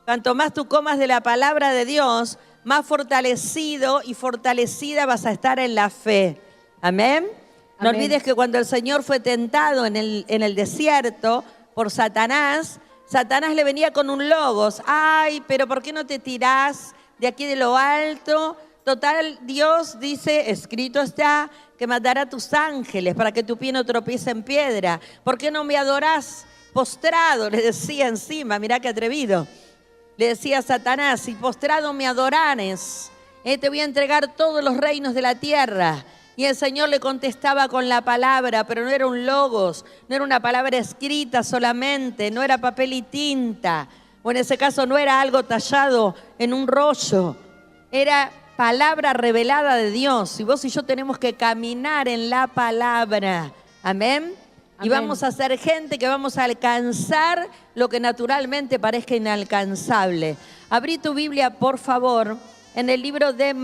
Cuanto más tú comas de la palabra de Dios, más fortalecido y fortalecida vas a estar en la fe. Amén. No olvides que cuando el Señor fue tentado en el desierto por Satanás, Satanás le venía con un logos. Ay, pero ¿por qué no te tirás de aquí de lo alto? Total, Dios dice, escrito está, que mandará a tus ángeles para que tu pie no tropiece en piedra. ¿Por qué no me adorás postrado? Le decía encima, mirá qué atrevido. Le decía a Satanás, si postrado me adorares, te voy a entregar todos los reinos de la tierra. Y el Señor le contestaba con la palabra, pero no era un logos, no era una palabra escrita solamente, no era papel y tinta, o en ese caso no era algo tallado en un rollo, era palabra revelada de Dios. Y vos y yo tenemos que caminar en la palabra. Amén. Y vamos a ser gente que vamos a alcanzar lo que naturalmente parezca inalcanzable. Abrí tu Biblia, por favor, en el libro de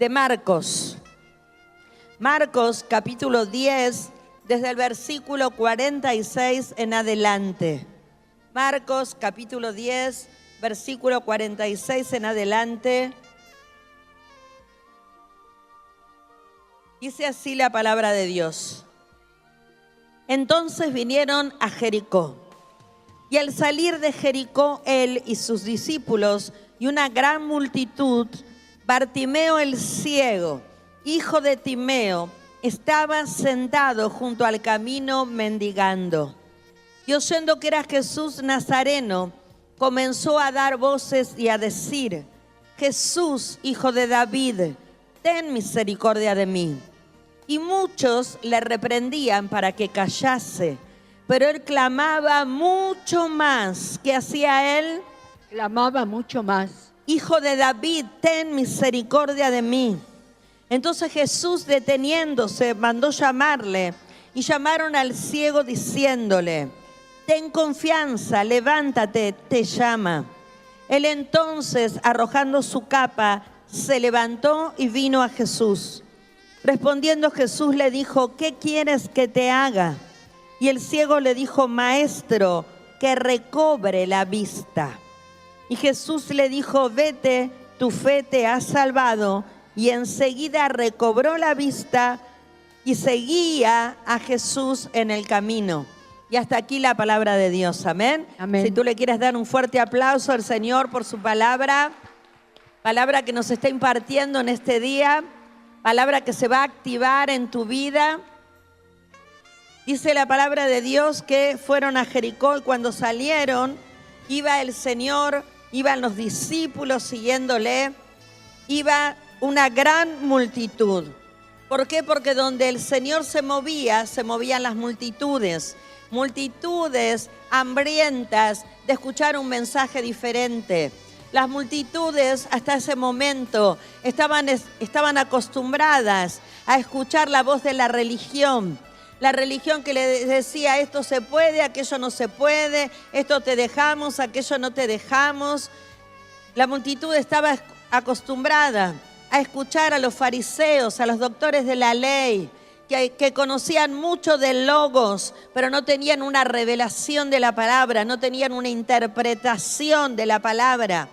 Marcos. Marcos, capítulo 10, desde el versículo 46 en adelante. Marcos, capítulo 10, versículo 46 en adelante. Dice así la palabra de Dios. Entonces vinieron a Jericó. Y al salir de Jericó, él y sus discípulos y una gran multitud, Bartimeo el ciego, hijo de Timeo, estaba sentado junto al camino mendigando. Y oyendo que era Jesús Nazareno, comenzó a dar voces y a decir: Jesús, hijo de David, ten misericordia de mí. Y muchos le reprendían para que callase, pero él clamaba mucho más. ¿Qué hacía él? Clamaba mucho más. Hijo de David, ten misericordia de mí. Entonces Jesús, deteniéndose, mandó llamarle, y llamaron al ciego diciéndole: ten confianza, levántate, te llama. Él entonces, arrojando su capa, se levantó y vino a Jesús. Respondiendo Jesús le dijo: ¿qué quieres que te haga? Y el ciego le dijo: Maestro, que recobre la vista. Y Jesús le dijo: vete, tu fe te ha salvado. Y enseguida recobró la vista y seguía a Jesús en el camino. Y hasta aquí la palabra de Dios. Amén. Amén. Si tú le quieres dar un fuerte aplauso al Señor por su palabra, palabra que nos está impartiendo en este día, palabra que se va a activar en tu vida. Dice la palabra de Dios que fueron a Jericó y cuando salieron, iba el Señor, iban los discípulos siguiéndole, iba una gran multitud. ¿Por qué? Porque donde el Señor se movían las multitudes. Multitudes hambrientas de escuchar un mensaje diferente. Las multitudes hasta ese momento estaban acostumbradas a escuchar la voz de la religión. La religión que le decía: esto se puede, aquello no se puede, esto te dejamos, aquello no te dejamos. La multitud estaba acostumbrada a escuchar a los fariseos, a los doctores de la ley, que conocían mucho de logos, pero no tenían una revelación de la palabra, no tenían una interpretación de la palabra.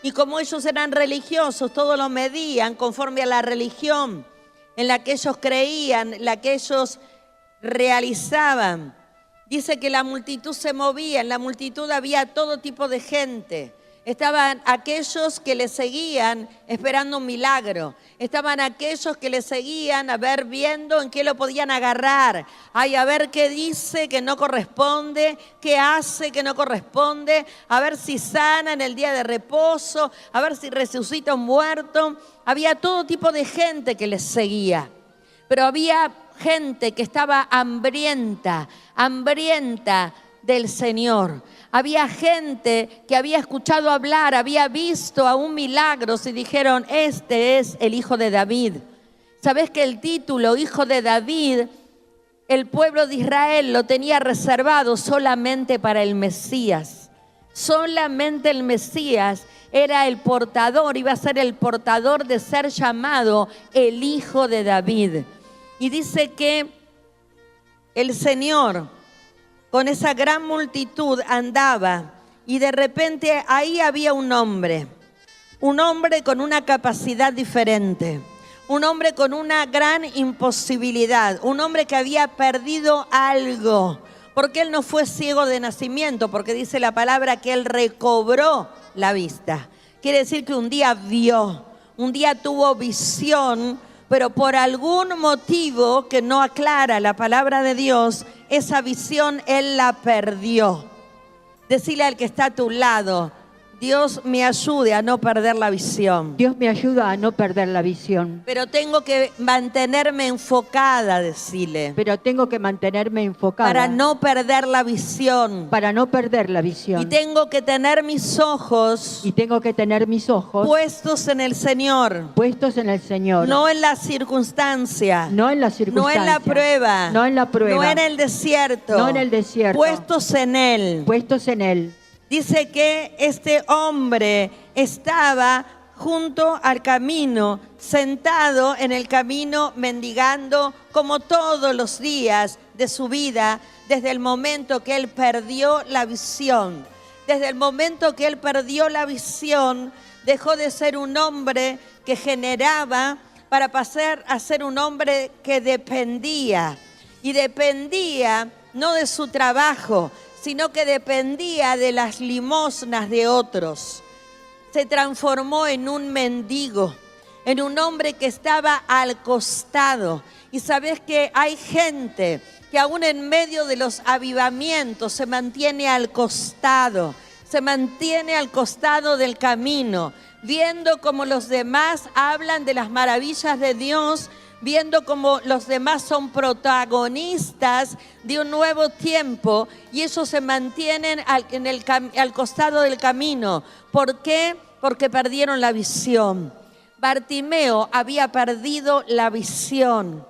Y como ellos eran religiosos, todo lo medían conforme a la religión en la que ellos creían, la que ellos realizaban. Dice que la multitud se movía, en la multitud había todo tipo de gente. Estaban aquellos que le seguían esperando un milagro. Estaban aquellos que le seguían viendo en qué lo podían agarrar. Ay, a ver qué dice que no corresponde, qué hace que no corresponde, a ver si sana en el día de reposo, a ver si resucita un muerto. Había todo tipo de gente que les seguía. Pero había gente que estaba hambrienta del Señor. Había gente que había escuchado hablar, había visto aún milagros y dijeron: este es el Hijo de David. ¿Sabés que el título Hijo de David, el pueblo de Israel lo tenía reservado solamente para el Mesías? Solamente el Mesías era el portador, iba a ser el portador de ser llamado el Hijo de David. Y dice que el Señor con esa gran multitud andaba y de repente ahí había un hombre con una capacidad diferente, un hombre con una gran imposibilidad, un hombre que había perdido algo, porque él no fue ciego de nacimiento, porque dice la palabra que él recobró la vista. Quiere decir que un día vio, un día tuvo visión, pero por algún motivo que no aclara la palabra de Dios, esa visión él la perdió. Decile al que está a tu lado: Dios me ayude a no perder la visión. Dios me ayuda a no perder la visión. Pero tengo que mantenerme enfocada, decile. Pero tengo que mantenerme enfocada. Para no perder la visión. Para no perder la visión. Y tengo que tener mis ojos. Y tengo que tener mis ojos. Puestos en el Señor. Puestos en el Señor. No en la circunstancia. No en la circunstancia. No en la prueba. No en la prueba. No en el desierto. No en el desierto. Puestos en Él. Puestos en Él. Dice que este hombre estaba junto al camino, sentado en el camino, mendigando como todos los días de su vida, desde el momento que él perdió la visión. Desde el momento que él perdió la visión, dejó de ser un hombre que generaba para pasar a ser un hombre que dependía. Y dependía no de su trabajo, sino que dependía de las limosnas de otros. Se transformó en un mendigo, en un hombre que estaba al costado. Y sabes que hay gente que aún en medio de los avivamientos se mantiene al costado del camino, viendo cómo los demás hablan de las maravillas de Dios, viendo cómo los demás son protagonistas de un nuevo tiempo y ellos se mantienen al costado del camino. ¿Por qué? Porque perdieron la visión. Bartimeo había perdido la visión.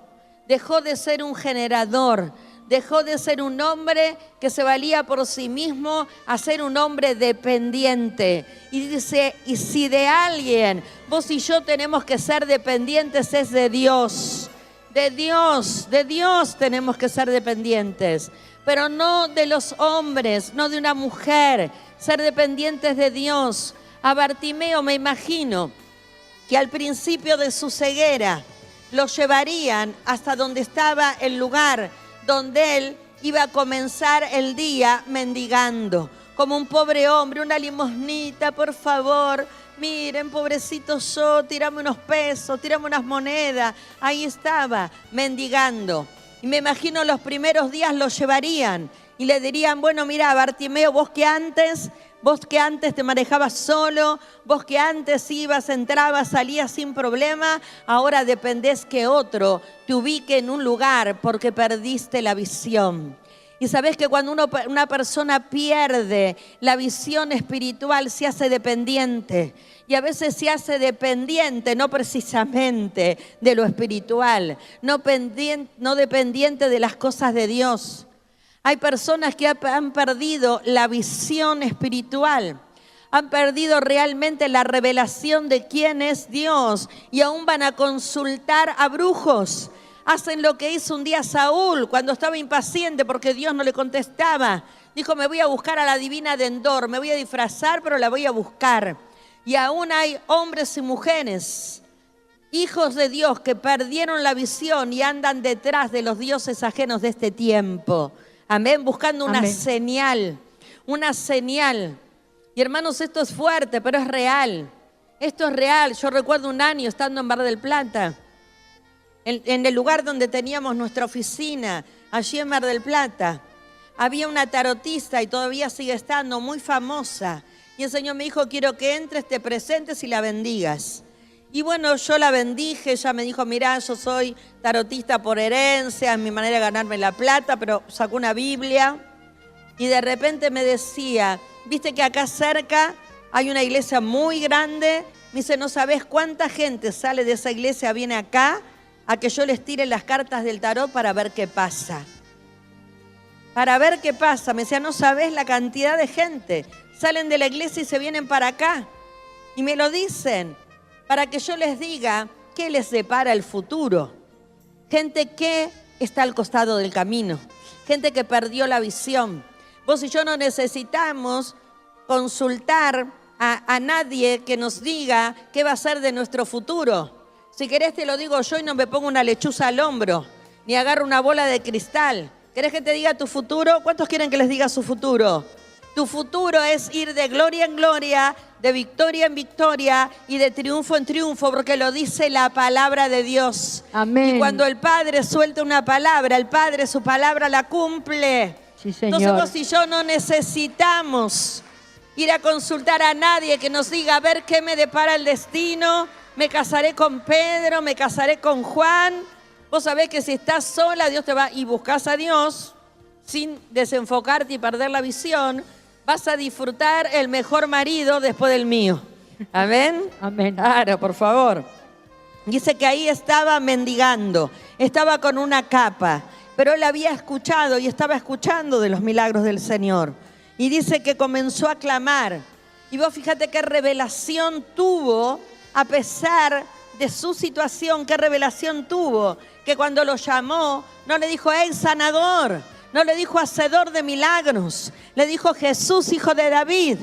Dejó de ser un generador, dejó de ser un hombre que se valía por sí mismo a ser un hombre dependiente. Y dice, y si de alguien, vos y yo tenemos que ser dependientes, es de Dios. De Dios tenemos que ser dependientes. Pero no de los hombres, no de una mujer, ser dependientes de Dios. A Bartimeo me imagino que al principio de su ceguera lo llevarían hasta donde estaba el lugar donde él iba a comenzar el día mendigando, como un pobre hombre, una limosnita, por favor, miren, pobrecito yo, tirame unos pesos, tirame unas monedas. Ahí estaba, mendigando. Y me imagino los primeros días lo llevarían y le dirían, bueno, mira, Bartimeo, vos que antes te manejabas solo, vos que antes ibas, entrabas, salías sin problema, ahora dependés que otro te ubique en un lugar porque perdiste la visión. Y sabés que cuando una persona pierde la visión espiritual se hace dependiente. Y a veces se hace dependiente, no precisamente de lo espiritual, no dependiente de las cosas de Dios. Hay personas que han perdido la visión espiritual, han perdido realmente la revelación de quién es Dios y aún van a consultar a brujos. Hacen lo que hizo un día Saúl cuando estaba impaciente porque Dios no le contestaba. Dijo, me voy a buscar a la divina de Endor, me voy a disfrazar, pero la voy a buscar. Y aún hay hombres y mujeres, hijos de Dios, que perdieron la visión y andan detrás de los dioses ajenos de este tiempo. Amén, buscando una señal, una señal. Y hermanos, esto es fuerte, pero es real. Esto es real. Yo recuerdo un año estando en Mar del Plata, en el lugar donde teníamos nuestra oficina, allí en Mar del Plata. Había una tarotista y todavía sigue estando, muy famosa. Y el Señor me dijo, quiero que entres, te presentes y la bendigas. Y bueno, yo la bendije, ella me dijo, mirá, yo soy tarotista por herencia, es mi manera de ganarme la plata, pero sacó una Biblia y de repente me decía, viste que acá cerca hay una iglesia muy grande, me dice, no sabés cuánta gente sale de esa iglesia, viene acá a que yo les tire las cartas del tarot para ver qué pasa. Para ver qué pasa, me decía, no sabés la cantidad de gente, salen de la iglesia y se vienen para acá y me lo dicen. Para que yo les diga qué les depara el futuro. Gente que está al costado del camino. Gente que perdió la visión. Vos y yo no necesitamos consultar a nadie que nos diga qué va a ser de nuestro futuro. Si querés te lo digo yo y no me pongo una lechuza al hombro, ni agarro una bola de cristal. ¿Querés que te diga tu futuro? ¿Cuántos quieren que les diga su futuro? Tu futuro es ir de gloria en gloria, de victoria en victoria y de triunfo en triunfo, porque lo dice la palabra de Dios. Amén. Y cuando el Padre suelta una palabra, el Padre su palabra la cumple. Sí, Señor. Entonces vos y yo no necesitamos ir a consultar a nadie que nos diga a ver qué me depara el destino. Me casaré con Pedro, me casaré con Juan. Vos sabés que si estás sola, Dios te va y buscas a Dios sin desenfocarte y perder la visión, vas a disfrutar el mejor marido después del mío. ¿Amén? Amén. Claro, por favor. Dice que ahí estaba mendigando, estaba con una capa, pero él había escuchado y estaba escuchando de los milagros del Señor. Y dice que comenzó a clamar. Y vos fíjate qué revelación tuvo a pesar de su situación, qué revelación tuvo. Que cuando lo llamó, no le dijo, ¡hey, sanador! No le dijo, hacedor de milagros. Le dijo, Jesús, hijo de David.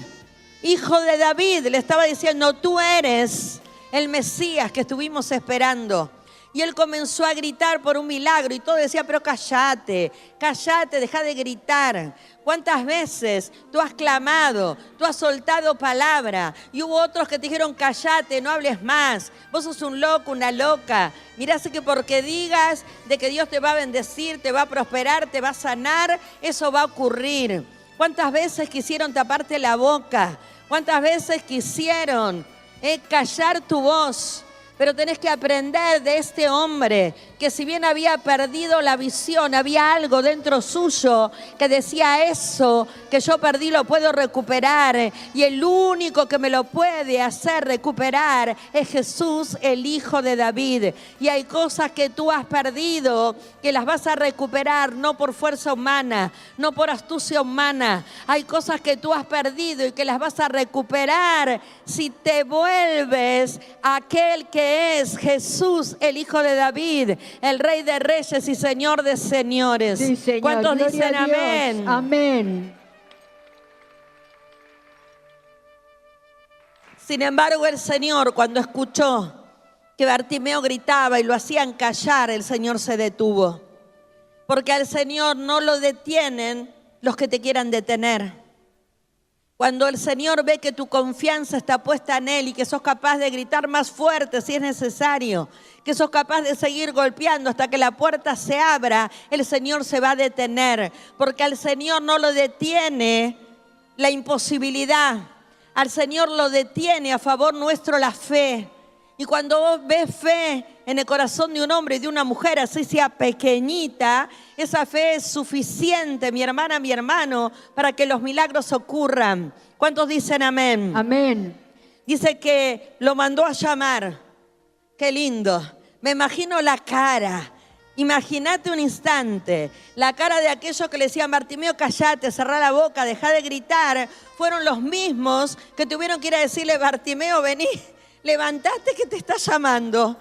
Hijo de David. Le estaba diciendo, tú eres el Mesías que estuvimos esperando. Y él comenzó a gritar por un milagro y todo decía, pero cállate, cállate, deja de gritar. ¿Cuántas veces tú has clamado, tú has soltado palabra y hubo otros que te dijeron, cállate, no hables más, vos sos un loco, una loca? Mirá, sé que porque digas de que Dios te va a bendecir, te va a prosperar, te va a sanar, eso va a ocurrir. ¿Cuántas veces quisieron taparte la boca? ¿Cuántas veces quisieron callar tu voz? Pero tenés que aprender de este hombre que si bien había perdido la visión, había algo dentro suyo que decía eso que yo perdí lo puedo recuperar. Y el único que me lo puede hacer recuperar es Jesús, el Hijo de David. Y hay cosas que tú has perdido que las vas a recuperar no por fuerza humana, no por astucia humana. Hay cosas que tú has perdido y que las vas a recuperar si te vuelves a aquel que es Jesús, el Hijo de David, el Rey de Reyes y Señor de Señores. Sí, Señor. ¿Cuántos Gloria dicen a Dios. amén? Amén. Sin embargo, el Señor, cuando escuchó que Bartimeo gritaba y lo hacían callar, el Señor se detuvo. Porque al Señor no lo detienen los que te quieran detener. Cuando el Señor ve que tu confianza está puesta en Él y que sos capaz de gritar más fuerte si es necesario, que sos capaz de seguir golpeando hasta que la puerta se abra, el Señor se va a detener. Porque al Señor no lo detiene la imposibilidad. Al Señor lo detiene a favor nuestro la fe. Y cuando vos ves fe en el corazón de un hombre y de una mujer, así sea pequeñita, esa fe es suficiente, mi hermana, mi hermano, para que los milagros ocurran. ¿Cuántos dicen amén? Amén. Dice que lo mandó a llamar. Qué lindo. Me imagino la cara. Imagínate un instante, la cara de aquellos que le decían, Bartimeo, callate, cerrá la boca, dejá de gritar. Fueron los mismos que tuvieron que ir a decirle, Bartimeo, vení. Levantate que te está llamando.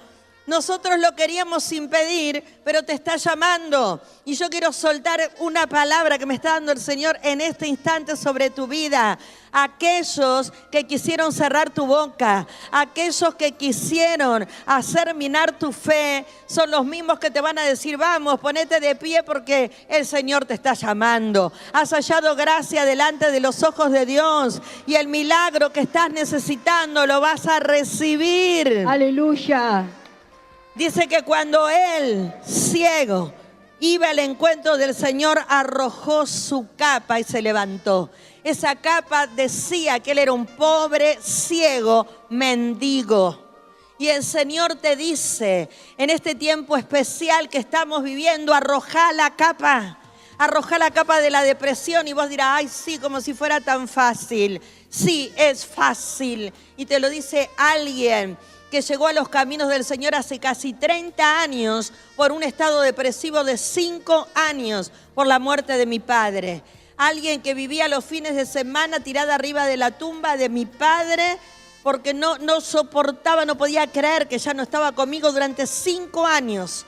Nosotros lo queríamos impedir, pero te está llamando. Y yo quiero soltar una palabra que me está dando el Señor en este instante sobre tu vida. Aquellos que quisieron cerrar tu boca, aquellos que quisieron hacer minar tu fe, son los mismos que te van a decir, vamos, ponete de pie porque el Señor te está llamando. Has hallado gracia delante de los ojos de Dios y el milagro que estás necesitando lo vas a recibir. Aleluya. Dice que cuando él, ciego, iba al encuentro del Señor, arrojó su capa y se levantó. Esa capa decía que él era un pobre, ciego, mendigo. Y el Señor te dice, en este tiempo especial que estamos viviendo, arrojá la capa de la depresión. Y vos dirás, ay, sí, como si fuera tan fácil. Sí, es fácil. Y te lo dice alguien que llegó a los caminos del Señor hace casi 30 años por un estado depresivo de 5 años por la muerte de mi padre. Alguien que vivía los fines de semana tirada arriba de la tumba de mi padre porque no soportaba, no podía creer que ya no estaba conmigo durante 5 años.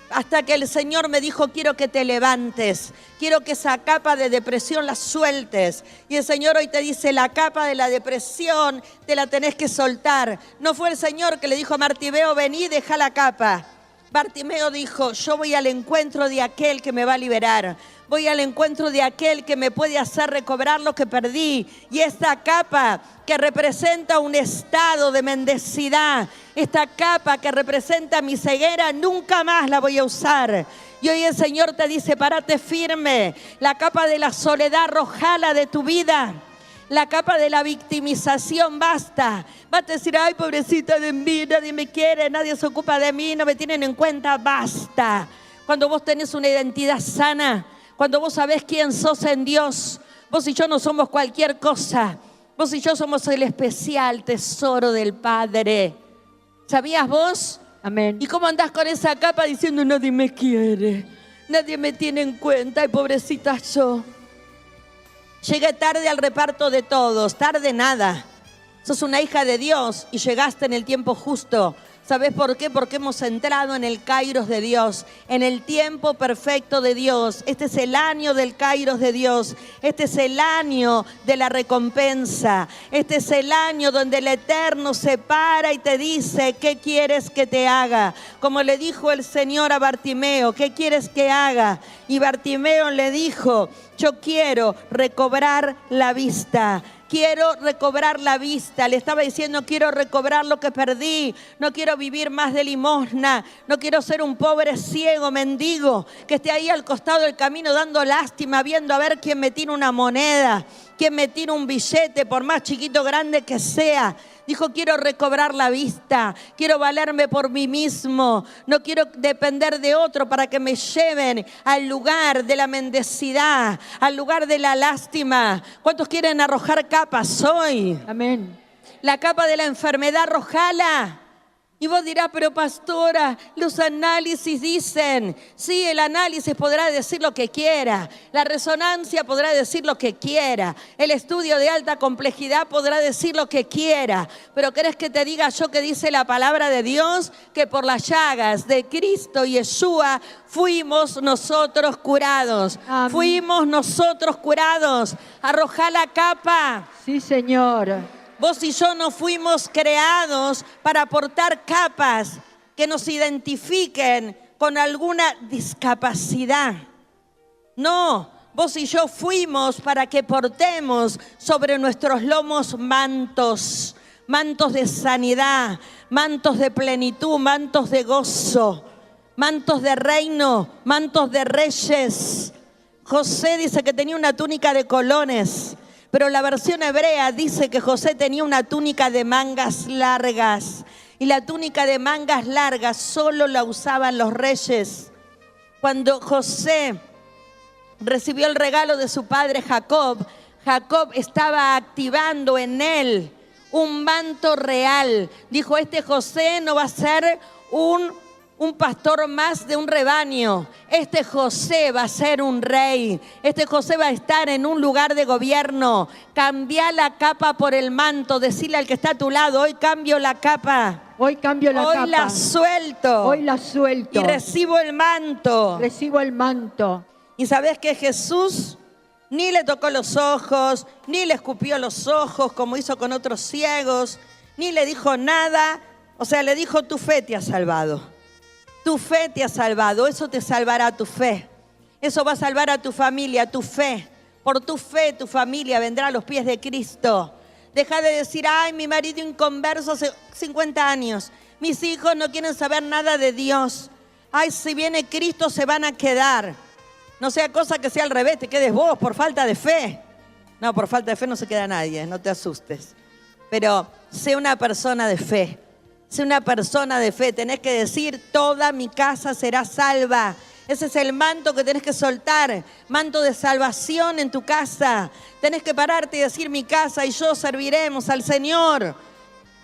hasta que el Señor me dijo, quiero que te levantes, quiero que esa capa de depresión la sueltes. Y el Señor hoy te dice, la capa de la depresión te la tenés que soltar. No fue el Señor que le dijo a Bartimeo, vení, deja la capa. Bartimeo dijo, yo voy al encuentro de aquel que me va a liberar. Voy al encuentro de aquel que me puede hacer recobrar lo que perdí. Y esta capa que representa un estado de mendicidad, esta capa que representa mi ceguera, nunca más la voy a usar. Y hoy el Señor te dice, párate firme. La capa de la soledad, arrojala de tu vida. La capa de la victimización, basta. Vas a decir, ay, pobrecita de mí, nadie me quiere, nadie se ocupa de mí, no me tienen en cuenta, basta. Cuando vos tenés una identidad sana, cuando vos sabés quién sos en Dios, vos y yo no somos cualquier cosa. Vos y yo somos el especial tesoro del Padre. ¿Sabías vos? Amén. ¿Y cómo andás con esa capa diciendo, nadie me quiere, nadie me tiene en cuenta, ay, pobrecita yo? Llegué tarde al reparto de todos, tarde nada. Sos una hija de Dios y llegaste en el tiempo justo. ¿Sabés por qué? Porque hemos entrado en el Kairos de Dios, en el tiempo perfecto de Dios. Este es el año del Kairos de Dios. Este es el año de la recompensa. Este es el año donde el Eterno se para y te dice, ¿qué quieres que te haga? Como le dijo el Señor a Bartimeo, ¿qué quieres que haga? Y Bartimeo le dijo, yo quiero recobrar la vista. Quiero recobrar la vista. Le estaba diciendo, quiero recobrar lo que perdí. No quiero vivir más de limosna. No quiero ser un pobre ciego, mendigo, que esté ahí al costado del camino dando lástima, viendo a ver quién me tira una moneda, quién me tira un billete, por más chiquito o grande que sea. Dijo, quiero recobrar la vista, quiero valerme por mí mismo, no quiero depender de otro para que me lleven al lugar de la mendicidad, al lugar de la lástima. ¿Cuántos quieren arrojar capas hoy? Amén. La capa de la enfermedad, arrojala. Y vos dirás, pero pastora, los análisis dicen, sí, el análisis podrá decir lo que quiera, la resonancia podrá decir lo que quiera, el estudio de alta complejidad podrá decir lo que quiera, pero ¿querés que te diga yo que dice la palabra de Dios? Que por las llagas de Cristo y Yeshua fuimos nosotros curados. Amén. Fuimos nosotros curados. Arrojá la capa. Sí, Señor. Vos y yo no fuimos creados para portar capas que nos identifiquen con alguna discapacidad. No, vos y yo fuimos para que portemos sobre nuestros lomos mantos, mantos de sanidad, mantos de plenitud, mantos de gozo, mantos de reino, mantos de reyes. José dice que tenía una túnica de colones, pero la versión hebrea dice que José tenía una túnica de mangas largas. Y la túnica de mangas largas solo la usaban los reyes. Cuando José recibió el regalo de su padre Jacob, Jacob estaba activando en él un manto real. Dijo, este José no va a ser un pastor más de un rebaño. Este José va a ser un rey. Este José va a estar en un lugar de gobierno. Cambia la capa por el manto. Decirle al que está a tu lado, hoy cambio la capa. Hoy cambio la capa. Hoy la suelto. Hoy la suelto. Y recibo el manto. Recibo el manto. Y sabes que Jesús ni le tocó los ojos, ni le escupió los ojos como hizo con otros ciegos, ni le dijo nada. O sea, le dijo, tu fe te ha salvado. Tu fe te ha salvado, eso te salvará tu fe. Eso va a salvar a tu familia, tu fe. Por tu fe, tu familia vendrá a los pies de Cristo. Deja de decir, ay, mi marido inconverso hace 50 años. Mis hijos no quieren saber nada de Dios. Ay, si viene Cristo se van a quedar. No sea cosa que sea al revés, te quedes vos por falta de fe. No, por falta de fe no se queda nadie, no te asustes. Pero sé una persona de fe. Sé una persona de fe. Tenés que decir, toda mi casa será salva. Ese es el manto que tenés que soltar. Manto de salvación en tu casa. Tenés que pararte y decir, mi casa y yo serviremos al Señor.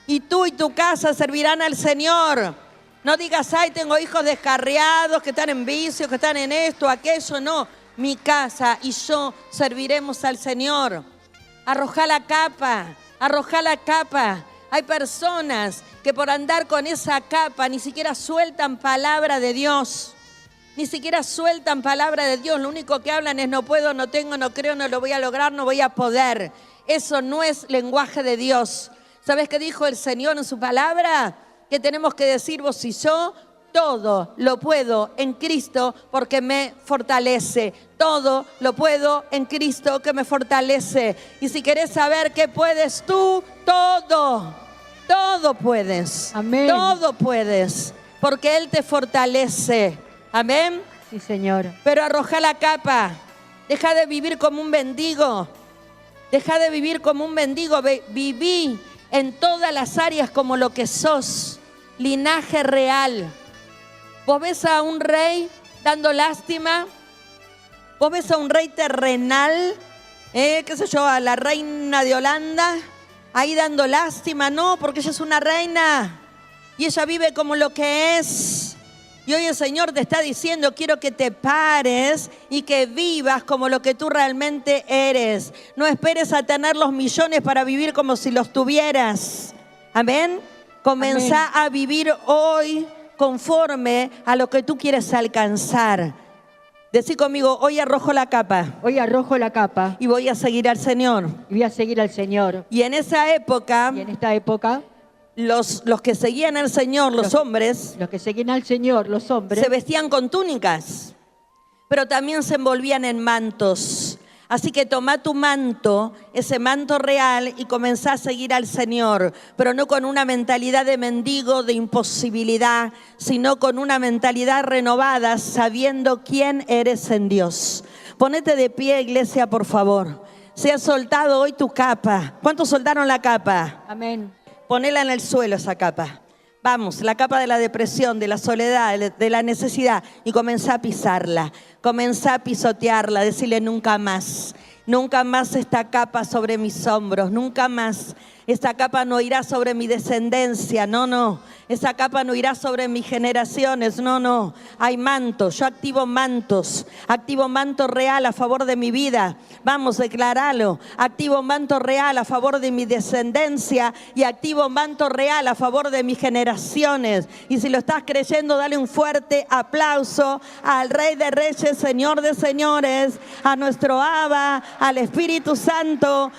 Y tú y tu casa servirán al Señor. No digas, ay, tengo hijos descarriados que están en vicio, que están en esto, aquello. No, mi casa y yo serviremos al Señor. Arrojá la capa, arrojá la capa. Hay personas que por andar con esa capa ni siquiera sueltan palabra de Dios. Ni siquiera sueltan palabra de Dios. Lo único que hablan es no puedo, no tengo, no creo, no lo voy a lograr, no voy a poder. Eso no es lenguaje de Dios. ¿Sabes qué dijo el Señor en su palabra? Que tenemos que decir vos y yo, todo lo puedo en Cristo porque me fortalece. Todo lo puedo en Cristo que me fortalece. Y si querés saber qué puedes tú, todo puedes. Amén. Todo puedes, porque Él te fortalece. Amén. Sí, Señor. Pero arroja la capa. Deja de vivir como un mendigo. Deja de vivir como un mendigo. Viví en todas las áreas como lo que sos. Linaje real. Vos ves a un rey dando lástima. Vos ves a un rey terrenal. Qué sé yo, a la reina de Holanda. Ahí dando lástima. No, porque ella es una reina. Y ella vive como lo que es. Y hoy el Señor te está diciendo, quiero que te pares y que vivas como lo que tú realmente eres. No esperes a tener los millones para vivir como si los tuvieras. Amén. Comenzá a vivir hoy conforme a lo que tú quieres alcanzar. Decí conmigo, hoy arrojo la capa. Hoy arrojo la capa Y voy a seguir al Señor. y voy a seguir al Señor. Y en esa época, Y en esta época, los que seguían al Señor, los hombres, los que seguían al Señor, los hombres, se vestían con túnicas, pero también se envolvían en mantos. Así que toma tu manto, ese manto real, y comenzá a seguir al Señor, pero no con una mentalidad de mendigo, de imposibilidad, sino con una mentalidad renovada, sabiendo quién eres en Dios. Ponete de pie, iglesia, por favor. Se ha soltado hoy tu capa. ¿Cuántos soltaron la capa? amén. Ponela en el suelo esa capa. Vamos, la capa de la depresión, de la soledad, de la necesidad. Y comenzá a pisarla, comenzá a pisotearla, decirle nunca más. Nunca más esta capa sobre mis hombros, nunca más. Esta capa no irá sobre mi descendencia, no. Esa capa no irá sobre mis generaciones, no. Hay mantos, yo activo mantos. Activo manto real a favor de mi vida. Vamos, declaralo. Activo manto real a favor de mi descendencia y activo manto real a favor de mis generaciones. Y si lo estás creyendo, dale un fuerte aplauso al Rey de Reyes, Señor de Señores, a nuestro Abba, al Espíritu Santo.